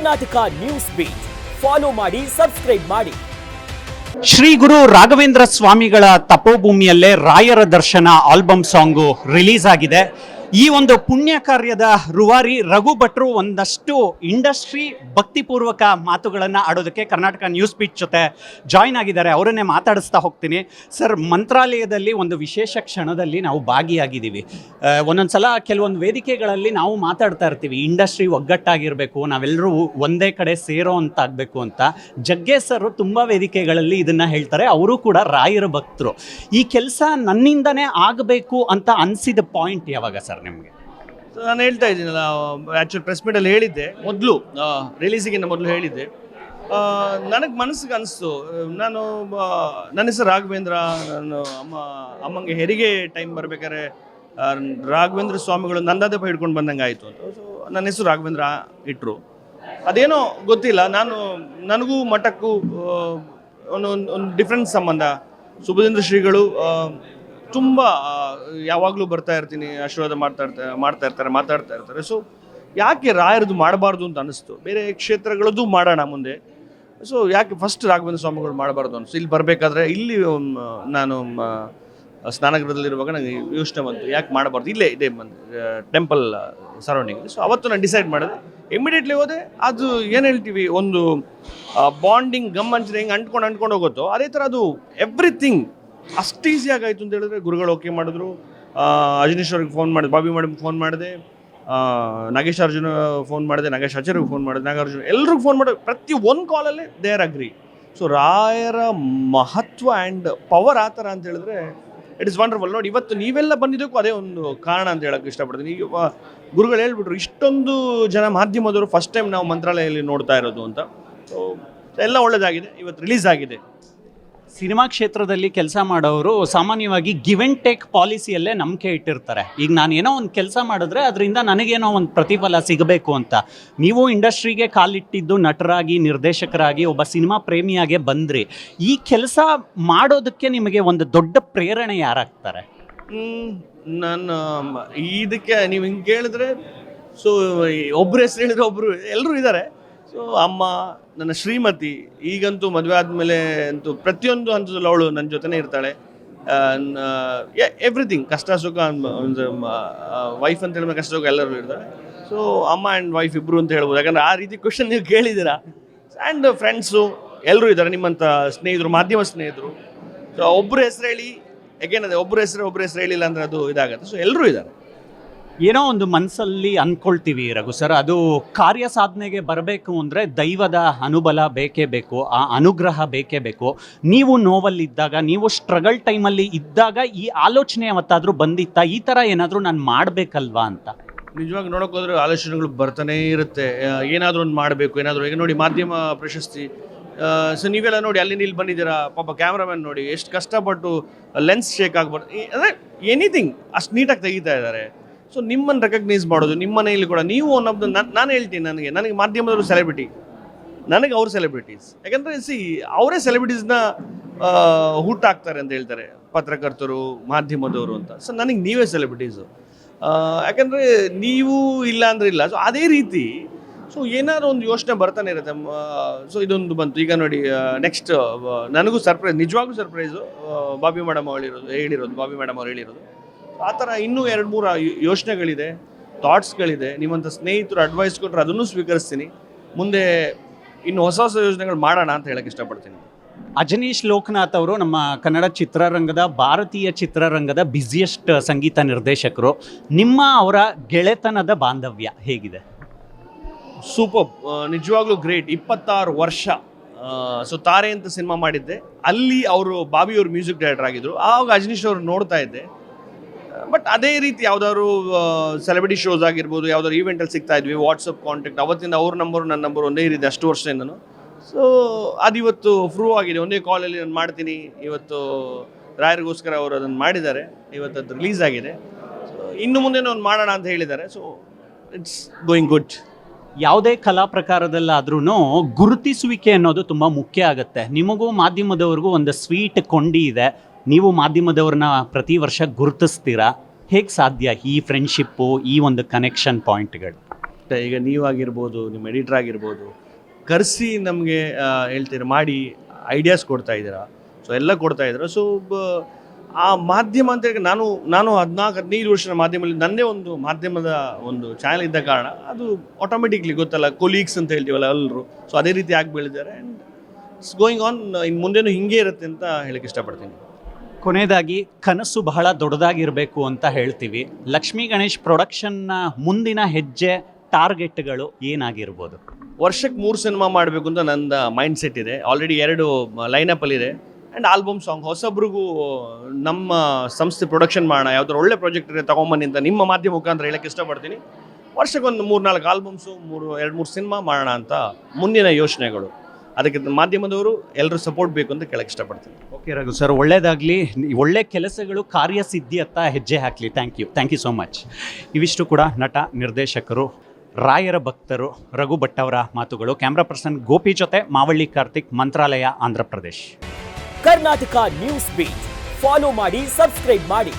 Karnataka news beat follow ಮಾಡಿ, subscribe ಮಾಡಿ. ಶ್ರೀ ಗುರು ರಾಘವೇಂದ್ರ ಸ್ವಾಮಿಗಳ ತಪೋಭೂಮಿಯಲ್ಲೇ ರಾಯರ ದರ್ಶನ ಆಲ್ಬಮ್ ಸಾಂಗು ರಿಲೀಸ್ ಆಗಿದೆ. ಈ ಒಂದು ಪುಣ್ಯ ಕಾರ್ಯದ ರೂವಾರಿ ರಘು ಭಟ್ರು ಒಂದಷ್ಟು ಇಂಡಸ್ಟ್ರಿ ಭಕ್ತಿಪೂರ್ವಕ ಮಾತುಗಳನ್ನು ಆಡೋದಕ್ಕೆ ಕರ್ನಾಟಕ ನ್ಯೂಸ್ ಬೀಟ್ ಜೊತೆ ಜಾಯ್ನ್ ಆಗಿದ್ದಾರೆ. ಅವರನ್ನೇ ಮಾತಾಡಿಸ್ತಾ ಹೋಗ್ತೀನಿ. ಸರ್, ಮಂತ್ರಾಲಯದಲ್ಲಿ ಒಂದು ವಿಶೇಷ ಕ್ಷಣದಲ್ಲಿ ನಾವು ಭಾಗಿಯಾಗಿದ್ದೀವಿ. ಒಂದೊಂದು ಸಲ ಕೆಲವೊಂದು ವೇದಿಕೆಗಳಲ್ಲಿ ನಾವು ಮಾತಾಡ್ತಾ ಇರ್ತೀವಿ, ಇಂಡಸ್ಟ್ರಿ ಒಗ್ಗಟ್ಟಾಗಿರಬೇಕು, ನಾವೆಲ್ಲರೂ ಒಂದೇ ಕಡೆ ಸೇರೋ ಅಂತಾಗಬೇಕು ಅಂತ. ಜಗ್ಗೇಶ್ ಸರ್ ತುಂಬ ವೇದಿಕೆಗಳಲ್ಲಿ ಇದನ್ನು ಹೇಳ್ತಾರೆ. ಅವರು ಕೂಡ ರಾಯರ ಭಕ್ತರು. ಈ ಕೆಲಸ ನನ್ನಿಂದನೇ ಆಗಬೇಕು ಅಂತ ಅನಿಸಿದ ಪಾಯಿಂಟ್ ಯಾವಾಗ ಸರ್ ನಿಮಗೆ? ನಾನು ಹೇಳ್ತಾ ಇದ್ದೀನಲ್ಲ, ಆ್ಯಕ್ಚುಲಿ ಪ್ರೆಸ್ ಮೀಟಲ್ಲಿ ಹೇಳಿದ್ದೆ, ಮೊದಲು ರಿಲೀಸಿಗಿಂತ ಮೊದಲು ಹೇಳಿದ್ದೆ. ನನಗೆ ಮನಸ್ಸಿಗೆ ಅನಿಸ್ತು, ನನ್ನ ಹೆಸರು ರಾಘವೇಂದ್ರ. ನಾನು ಅಮ್ಮಂಗೆ ಹೆರಿಗೆ ಟೈಮ್ ಬರಬೇಕಾದ್ರೆ ರಾಘವೇಂದ್ರ ಸ್ವಾಮಿಗಳು ನಂದಾದೀಪ ಹಿಡ್ಕೊಂಡು ಬಂದಂಗೆ ಆಯಿತು ಅಂತ. ಸೊ ನನ್ನ ಹೆಸರು ರಾಘವೇಂದ್ರ ಇಟ್ಟರು. ಅದೇನೋ ಗೊತ್ತಿಲ್ಲ, ನನಗೂ ಮಠಕ್ಕೂ ಒಂದು ಡಿಫ್ರೆನ್ಸ್ ಸಂಬಂಧ. ಸುಬುಧೇಂದ್ರ ಶ್ರೀಗಳು ತುಂಬ ಯಾವಾಗಲೂ ಬರ್ತಾ ಇರ್ತೀನಿ, ಆಶೀರ್ವಾದ ಮಾತಾಡ್ತಾ ಇರ್ತಾರೆ. ಸೊ ಯಾಕೆ ರಾಯರದು ಮಾಡಬಾರ್ದು ಅಂತ ಅನಿಸ್ತು. ಬೇರೆ ಕ್ಷೇತ್ರಗಳದ್ದು ಮಾಡೋಣ ಮುಂದೆ. ಸೊ ಯಾಕೆ ಫಸ್ಟ್ ರಾಘವೇಂದ್ರ ಸ್ವಾಮಿಗಳು ಮಾಡಬಾರ್ದು ಅನಿಸ್ತು. ಇಲ್ಲಿ ಬರಬೇಕಾದ್ರೆ ಇಲ್ಲಿ ನಾನು ಸ್ನಾನಗೃಹದಲ್ಲಿರುವಾಗ ನನಗೆ ಯೋಚನೆ ಬಂತು, ಯಾಕೆ ಮಾಡಬಾರ್ದು, ಇಲ್ಲೇ ಇದೆ ಟೆಂಪಲ್ ಸರೌಂಡಿಂಗ್. ಸೊ ಅವತ್ತು ನಾನು ಡಿಸೈಡ್ ಮಾಡಿದೆ. ಇಮಿಡಿಯೇಟ್ಲಿ ಹೋದೆ. ಅದು ಏನು ಹೇಳ್ತೀವಿ, ಒಂದು ಬಾಂಡಿಂಗ್ ಗಮ್ ಹಂಚಿದೆ, ಹೆಂಗೆ ಅಂಟ್ಕೊಂಡು ಹೋಗುತ್ತೋ ಅದೇ ಥರ ಅದು ಎವ್ರಿಥಿಂಗ್ ಅಷ್ಟು ಈಸಿಯಾಗಿ ಆಯಿತು ಅಂತ ಹೇಳಿದ್ರೆ. ಗುರುಗಳು ಓಕೆ ಮಾಡಿದ್ರು. ಅಜನೀಶ್ ಅವ್ರಿಗೆ ಫೋನ್ ಮಾಡಿದೆ, ಬಾಬಿ ಮೇಡಮ್ ಫೋನ್ ಮಾಡಿದೆ, ನಾಗೇಶ್ ಅರ್ಜುನ ಫೋನ್ ಮಾಡಿದೆ, ನಾಗೇಶ್ ಆಚಾರ್ಯಗೆ ಫೋನ್ ಮಾಡಿದೆ, ನಾಗಾರ್ಜುನ ಎಲ್ರಿಗೂ ಫೋನ್ ಮಾಡಿದೆ. ಪ್ರತಿ ಒಂದು ಕಾಲಲ್ಲೇ ದೇ ಆರ್ ಅಗ್ರಿ. ಸೊ ರಾಯರ ಮಹತ್ವ ಆ್ಯಂಡ್ ಪವರ್ ಆ ಥರ ಅಂತ ಹೇಳಿದ್ರೆ ಇಟ್ ಇಸ್ ವಂಡರ್ಫುಲ್. ನೋಡಿ, ಇವತ್ತು ನೀವೆಲ್ಲ ಬಂದಿದ್ದಕ್ಕೂ ಅದೇ ಒಂದು ಕಾರಣ ಅಂತ ಹೇಳೋಕ್ಕೆ ಇಷ್ಟಪಡ್ತೀನಿ. ಈಗ ಗುರುಗಳು ಹೇಳ್ಬಿಟ್ರು, ಇಷ್ಟೊಂದು ಜನ ಮಾಧ್ಯಮದವರು ಫಸ್ಟ್ ಟೈಮ್ ನಾವು ಮಂತ್ರಾಲಯದಲ್ಲಿ ನೋಡ್ತಾ ಇರೋದು ಅಂತ. ಸೊ ಎಲ್ಲ ಒಳ್ಳೆಯದಾಗಿದೆ. ಇವತ್ತು ರಿಲೀಸ್ ಆಗಿದೆ. ಸಿನಿಮಾ ಕ್ಷೇತ್ರದಲ್ಲಿ ಕೆಲಸ ಮಾಡೋರು ಸಾಮಾನ್ಯವಾಗಿ ಗಿವ್ ಆ್ಯಂಡ್ ಟೇಕ್ ಪಾಲಿಸಿಯಲ್ಲೇ ನಂಬಿಕೆ ಇಟ್ಟಿರ್ತಾರೆ. ಈಗ ನಾನೇನೋ ಒಂದು ಕೆಲಸ ಮಾಡಿದ್ರೆ ಅದರಿಂದ ನನಗೇನೋ ಒಂದು ಪ್ರತಿಫಲ ಸಿಗಬೇಕು ಅಂತ. ನೀವು ಇಂಡಸ್ಟ್ರಿಗೆ ಕಾಲಿಟ್ಟಿದ್ದು ನಟರಾಗಿ, ನಿರ್ದೇಶಕರಾಗಿ, ಒಬ್ಬ ಸಿನಿಮಾ ಪ್ರೇಮಿಯಾಗೆ ಬಂದ್ರಿ. ಈ ಕೆಲಸ ಮಾಡೋದಕ್ಕೆ ನಿಮಗೆ ಒಂದು ದೊಡ್ಡ ಪ್ರೇರಣೆ ಯಾರಾಗ್ತಾರೆ? ನಾನು ಇದಕ್ಕೆ ನೀವು ಹಿಂಗೆ ಕೇಳಿದ್ರೆ, ಸೊ ಒಬ್ಬರು ಹೆಸರು ಹೇಳಿದ್ರೆ ಒಬ್ಬರು ಎಲ್ಲರೂ ಇದ್ದಾರೆ. ಸೊ ಅಮ್ಮ, ನನ್ನ ಶ್ರೀಮತಿ, ಈಗಂತೂ ಮದುವೆ ಆದಮೇಲೆ ಅಂತೂ ಪ್ರತಿಯೊಂದು ಹಂತದಲ್ಲೂ ಅವಳು ನನ್ನ ಜೊತೆನೇ ಇರ್ತಾಳೆ. ಎವ್ರಿಥಿಂಗ್, ಕಷ್ಟ ಸುಖ, ವೈಫ್ ಅಂತ ಹೇಳಿದ್ರೆ ಕಷ್ಟ ಸುಖ ಎಲ್ಲರೂ ಇರ್ತಾಳೆ. ಸೊ ಅಮ್ಮ ಆ್ಯಂಡ್ ವೈಫ್ ಇಬ್ಬರು ಅಂತ ಹೇಳ್ಬೋದು. ಯಾಕಂದರೆ ಆ ರೀತಿ ಕ್ವಶನ್ ನೀವು ಕೇಳಿದ್ದೀರಾ. ಆ್ಯಂಡ್ ಫ್ರೆಂಡ್ಸು ಎಲ್ಲರೂ ಇದ್ದಾರೆ, ನಿಮ್ಮಂಥ ಸ್ನೇಹಿತರು, ಮಾಧ್ಯಮ ಸ್ನೇಹಿತರು. ಸೊ ಒಬ್ಬರು ಹೆಸರು ಹೇಳಿ, ಯಾಕೆಂದರೆ ಒಬ್ಬರು ಹೆಸರು ಹೇಳಿಲ್ಲ ಅಂದರೆ ಅದು ಇದಾಗುತ್ತೆ. ಸೊ ಎಲ್ಲರೂ ಇದ್ದಾರೆ. ಏನೋ ಒಂದು ಮನಸ್ಸಲ್ಲಿ ಅಂದ್ಕೊಳ್ತೀವಿ ರಘು ಸರ್, ಅದು ಕಾರ್ಯ ಸಾಧನೆಗೆ ಬರಬೇಕು ಅಂದರೆ ದೈವದ ಅನುಬಲ ಬೇಕೇ ಬೇಕು, ಆ ಅನುಗ್ರಹ ಬೇಕೇ ಬೇಕು. ನೀವು ನೋವಲ್ಲಿದ್ದಾಗ, ನೀವು ಸ್ಟ್ರಗಲ್ ಟೈಮಲ್ಲಿ ಇದ್ದಾಗ ಈ ಆಲೋಚನೆ ಯಾವತ್ತಾದರೂ ಬಂದಿತ್ತಾ, ಈ ಥರ ಏನಾದರೂ ನಾನು ಮಾಡಬೇಕಲ್ವಾ ಅಂತ? ನಿಜವಾಗಿ ನೋಡೋಕ್ಕೋದ್ರೆ ಆಲೋಚನೆಗಳು ಬರ್ತಾನೇ ಇರುತ್ತೆ. ಏನಾದರೂ ಒಂದು ಮಾಡಬೇಕು, ಏನಾದರೂ. ಈಗ ನೋಡಿ, ಮಾಧ್ಯಮ ಪ್ರಶಸ್ತಿ. ಸೊ ನೀವೆಲ್ಲ ನೋಡಿ, ಅಲ್ಲಿ ಇಲ್ಲಿ ಬಂದಿದ್ದೀರಾ. ಪಾಪ ಕ್ಯಾಮ್ರಾಮನ್ ನೋಡಿ ಎಷ್ಟು ಕಷ್ಟಪಟ್ಟು ಲೆನ್ಸ್ ಶೇಕ್ ಆಗ್ಬಾರ್ದು, ಅಂದರೆ ಎನಿಥಿಂಗ್ ಅಷ್ಟು ನೀಟಾಗಿ ತೆಗಿತಾ ಇದ್ದಾರೆ. ಸೊ ನಿಮ್ಮನ್ನು ರೆಕಗ್ನೈಸ್ ಮಾಡೋದು, ನಿಮ್ಮ ಮನೆಯಲ್ಲಿ ಕೂಡ ನೀವು ಒನ್ನೊಬ್ದು. ನಾನು ಹೇಳ್ತೀನಿ, ನನಗೆ ಮಾಧ್ಯಮದವರು ಸೆಲೆಬ್ರಿಟಿ, ನನಗೆ ಅವ್ರು ಸೆಲೆಬ್ರಿಟೀಸ್. ಯಾಕಂದರೆ ಅವರೇ ಸೆಲೆಬ್ರಿಟೀಸ್ನ ಹುಟ್ಟಾಕ್ತಾರೆ ಅಂತ ಹೇಳ್ತಾರೆ, ಪತ್ರಕರ್ತರು, ಮಾಧ್ಯಮದವರು ಅಂತ. ಸೊ ನನಗೆ ನೀವೇ ಸೆಲೆಬ್ರಿಟೀಸು. ಯಾಕಂದರೆ ನೀವು ಇಲ್ಲ ಅಂದರೆ ಇಲ್ಲ. ಸೊ ಅದೇ ರೀತಿ ಸೊ ಏನಾದ್ರು ಒಂದು ಯೋಚನೆ ಬರ್ತಾನೆ ಇರುತ್ತೆ. ಸೊ ಇದೊಂದು ಬಂತು. ಈಗ ನೋಡಿ, ನೆಕ್ಸ್ಟ್ ನನಗೂ ಸರ್ಪ್ರೈಸ್, ನಿಜವಾಗೂ ಸರ್ಪ್ರೈಸು. ಬಾಬಿ ಮೇಡಮ್ ಅವ್ರು ಹೇಳಿರೋದು ಆ ಥರ ಇನ್ನೂ 2-3 ಯೋಚನೆಗಳಿದೆ, ಥಾಟ್ಸ್ಗಳಿದೆ. ನಿಮ್ಮಂಥ ಸ್ನೇಹಿತರು ಅಡ್ವೈಸ್ ಕೊಟ್ಟರೆ ಅದನ್ನು ಸ್ವೀಕರಿಸ್ತೀನಿ. ಮುಂದೆ ಇನ್ನು ಹೊಸ ಯೋಜನೆಗಳು ಮಾಡೋಣ ಅಂತ ಹೇಳಕ್ಕೆ ಇಷ್ಟಪಡ್ತೀನಿ. ಅಜನೀಶ್ ಲೋಕನಾಥ್ ಅವರು ನಮ್ಮ ಕನ್ನಡ ಚಿತ್ರರಂಗದ, ಭಾರತೀಯ ಚಿತ್ರರಂಗದ ಬ್ಯುಸಿಯೆಸ್ಟ್ ಸಂಗೀತ ನಿರ್ದೇಶಕರು. ನಿಮ್ಮ ಅವರ ಗೆಳೆತನದ ಬಾಂಧವ್ಯ ಹೇಗಿದೆ? ಸೂಪರ್, ನಿಜವಾಗ್ಲೂ ಗ್ರೇಟ್. 26 ವರ್ಷ. ಸೊ ತಾರೆ ಅಂತ ಸಿನಿಮಾ ಮಾಡಿದ್ದೆ, ಅಲ್ಲಿ ಅವರು ಬಾಬಿಯವರು ಮ್ಯೂಸಿಕ್ ಡೈರೆಕ್ಟರ್ ಆಗಿದ್ರು. ಆವಾಗ ಅಜನೀಶ್ ಅವರು ನೋಡ್ತಾ ಇದ್ದೆ. ಬಟ್ ಅದೇ ರೀತಿ ಯಾವುದಾದ್ರು ಸೆಲೆಬ್ರಿಟಿ ಶೋಸ್ ಆಗಿರ್ಬೋದು, ಯಾವುದಾದ್ರು ಈವೆಂಟಲ್ಲಿ ಸಿಗ್ತಾ ಇದ್ವಿ, ವಾಟ್ಸಪ್ ಕಾಂಟ್ಯಾಕ್ಟ್. ಅವತ್ತಿಂದ ಅವ್ರ ನಂಬರು ನನ್ನ ನಂಬರ್ ಒಂದೇ ಇರಿದೆ ಅಷ್ಟು ವರ್ಷದಿಂದನು. ಸೊ ಅದಿವತ್ತು ಪ್ರೂವ್ ಆಗಿದೆ. ಒಂದೇ ಕಾಲಲ್ಲಿ ನಾನು ಮಾಡ್ತೀನಿ. ಇವತ್ತು ರಾಯರಿಗೋಸ್ಕರ ಅವರು ಅದನ್ನು ಮಾಡಿದ್ದಾರೆ. ಇವತ್ತು ಅದು ರಿಲೀಸ್ ಆಗಿದೆ. ಸೊ ಇನ್ನು ಮುಂದೆ ಒಂದು ಮಾಡೋಣ ಅಂತ ಹೇಳಿದ್ದಾರೆ. So it's going good. ಯಾವುದೇ ಕಲಾ ಪ್ರಕಾರದಲ್ಲಾದ್ರೂ ಗುರುತಿಸುವಿಕೆ ಅನ್ನೋದು ತುಂಬ ಮುಖ್ಯ ಆಗುತ್ತೆ. ನಿಮಗೂ ಮಾಧ್ಯಮದವ್ರಿಗೂ ಒಂದು ಸ್ವೀಟ್ ಕೊಂಡಿ ಇದೆ. ನೀವು ಮಾಧ್ಯಮದವ್ರನ್ನ ಪ್ರತಿ ವರ್ಷ ಗುರುತಿಸ್ತೀರಾ. ಹೇಗೆ ಸಾಧ್ಯ ಈ ಫ್ರೆಂಡ್ಶಿಪ್ಪು, ಈ ಒಂದು ಕನೆಕ್ಷನ್ ಪಾಯಿಂಟ್ಗಳು? ಈಗ ನೀವಾಗಿರ್ಬೋದು, ನಿಮ್ಮ ಎಡಿಟರ್ ಆಗಿರ್ಬೋದು, ಕರೆಸಿ ನಮಗೆ ಹೇಳ್ತೀರ ಮಾಡಿ ಐಡಿಯಾಸ್ ಕೊಡ್ತಾ ಇದ್ದೀರಾ. ಸೊ ಎಲ್ಲ ಕೊಡ್ತಾ ಇದ್ದೀರಾ. ಸೊ ಆ ಮಾಧ್ಯಮ ಅಂತ ಹೇಳಿ ನಾನು 14-15 ವರ್ಷದ ಮಾಧ್ಯಮದಲ್ಲಿ ನನ್ನೇ ಒಂದು ಮಾಧ್ಯಮದ ಒಂದು ಚಾನಲ್ ಇದ್ದ ಕಾರಣ ಅದು ಆಟೋಮೆಟಿಕ್ಲಿ ಗೊತ್ತಲ್ಲ, ಕೊಲೀಗ್ಸ್ ಅಂತ ಹೇಳ್ತೀವಲ್ಲ ಎಲ್ಲರೂ. ಸೊ ಅದೇ ರೀತಿ ಆಗಿ ಬೆಳೆದಿದ್ದಾರೆ. And it's going on. ಇನ್ನು ಮುಂದೆನೂ ಹಿಂಗೆ ಇರುತ್ತೆ ಅಂತ ಹೇಳಕ್ಕೆ ಇಷ್ಟಪಡ್ತೀನಿ. ಕೊನೆಯದಾಗಿ ಕನಸು ಬಹಳ ದೊಡ್ಡದಾಗಿರಬೇಕು ಅಂತ ಹೇಳ್ತೀವಿ. ಲಕ್ಷ್ಮೀ ಗಣೇಶ್ ಪ್ರೊಡಕ್ಷನ್ನ ಮುಂದಿನ ಹೆಜ್ಜೆ ಟಾರ್ಗೆಟ್ಗಳು ಏನಾಗಿರ್ಬೋದು? ವರ್ಷಕ್ಕೆ 3 ಸಿನಿಮಾ ಮಾಡಬೇಕು ಅಂತ ನನ್ನ ಮೈಂಡ್ ಸೆಟ್ ಇದೆ. ಆಲ್ರೆಡಿ 2 ಲೈನಪ್ಪಲ್ಲಿದೆ. ಆ್ಯಂಡ್ ಆಲ್ಬಮ್ ಸಾಂಗ್ ಹೊಸಬ್ರಿಗೂ ನಮ್ಮ ಸಂಸ್ಥೆ ಪ್ರೊಡಕ್ಷನ್ ಮಾಡೋಣ, ಯಾವ್ದಾದ್ರು ಒಳ್ಳೆ ಪ್ರಾಜೆಕ್ಟ್ ಇದೆ ತೊಗೊಂಬನ್ನಿ ಅಂತ ನಿಮ್ಮ ಮಾಧ್ಯಮ ಮುಖಾಂತರ ಹೇಳಕ್ಕೆ ಇಷ್ಟಪಡ್ತೀನಿ. ವರ್ಷಕ್ಕೊಂದು 3-4 ಆಲ್ಬಮ್ಸು, 2-3 ಸಿನಿಮಾ ಮಾಡೋಣ ಅಂತ ಮುಂದಿನ ಯೋಚನೆಗಳು. ಅದಕ್ಕೆ ಮಾಧ್ಯಮದವರು ಎಲ್ಲರೂ ಸಪೋರ್ಟ್ ಬೇಕು ಅಂತ ಕೇಳಕ್ಕೆ ಇಷ್ಟಪಡ್ತೀನಿ. ಓಕೆ ರಘು ಸರ್, ಒಳ್ಳೆಯದಾಗಲಿ. ಒಳ್ಳೆ ಕೆಲಸಗಳು ಕಾರ್ಯಸಿದ್ಧಿಯತ್ತ ಹೆಜ್ಜೆ ಹಾಕಲಿ. Thank you so much. ಇವಿಷ್ಟು ಕೂಡ ನಟ ನಿರ್ದೇಶಕರು ರಾಯರ ಭಕ್ತರು ರಘು ಭಟ್ ಅವರ ಮಾತುಗಳು. ಕ್ಯಾಮ್ರಾ ಪರ್ಸನ್ ಗೋಪಿ ಜೊತೆ Mavalli Karthik, Mantralaya, Andhra Pradesh. Karnataka news beat follow ಮಾಡಿ, ಸಬ್ಸ್ಕ್ರೈಬ್ ಮಾಡಿ.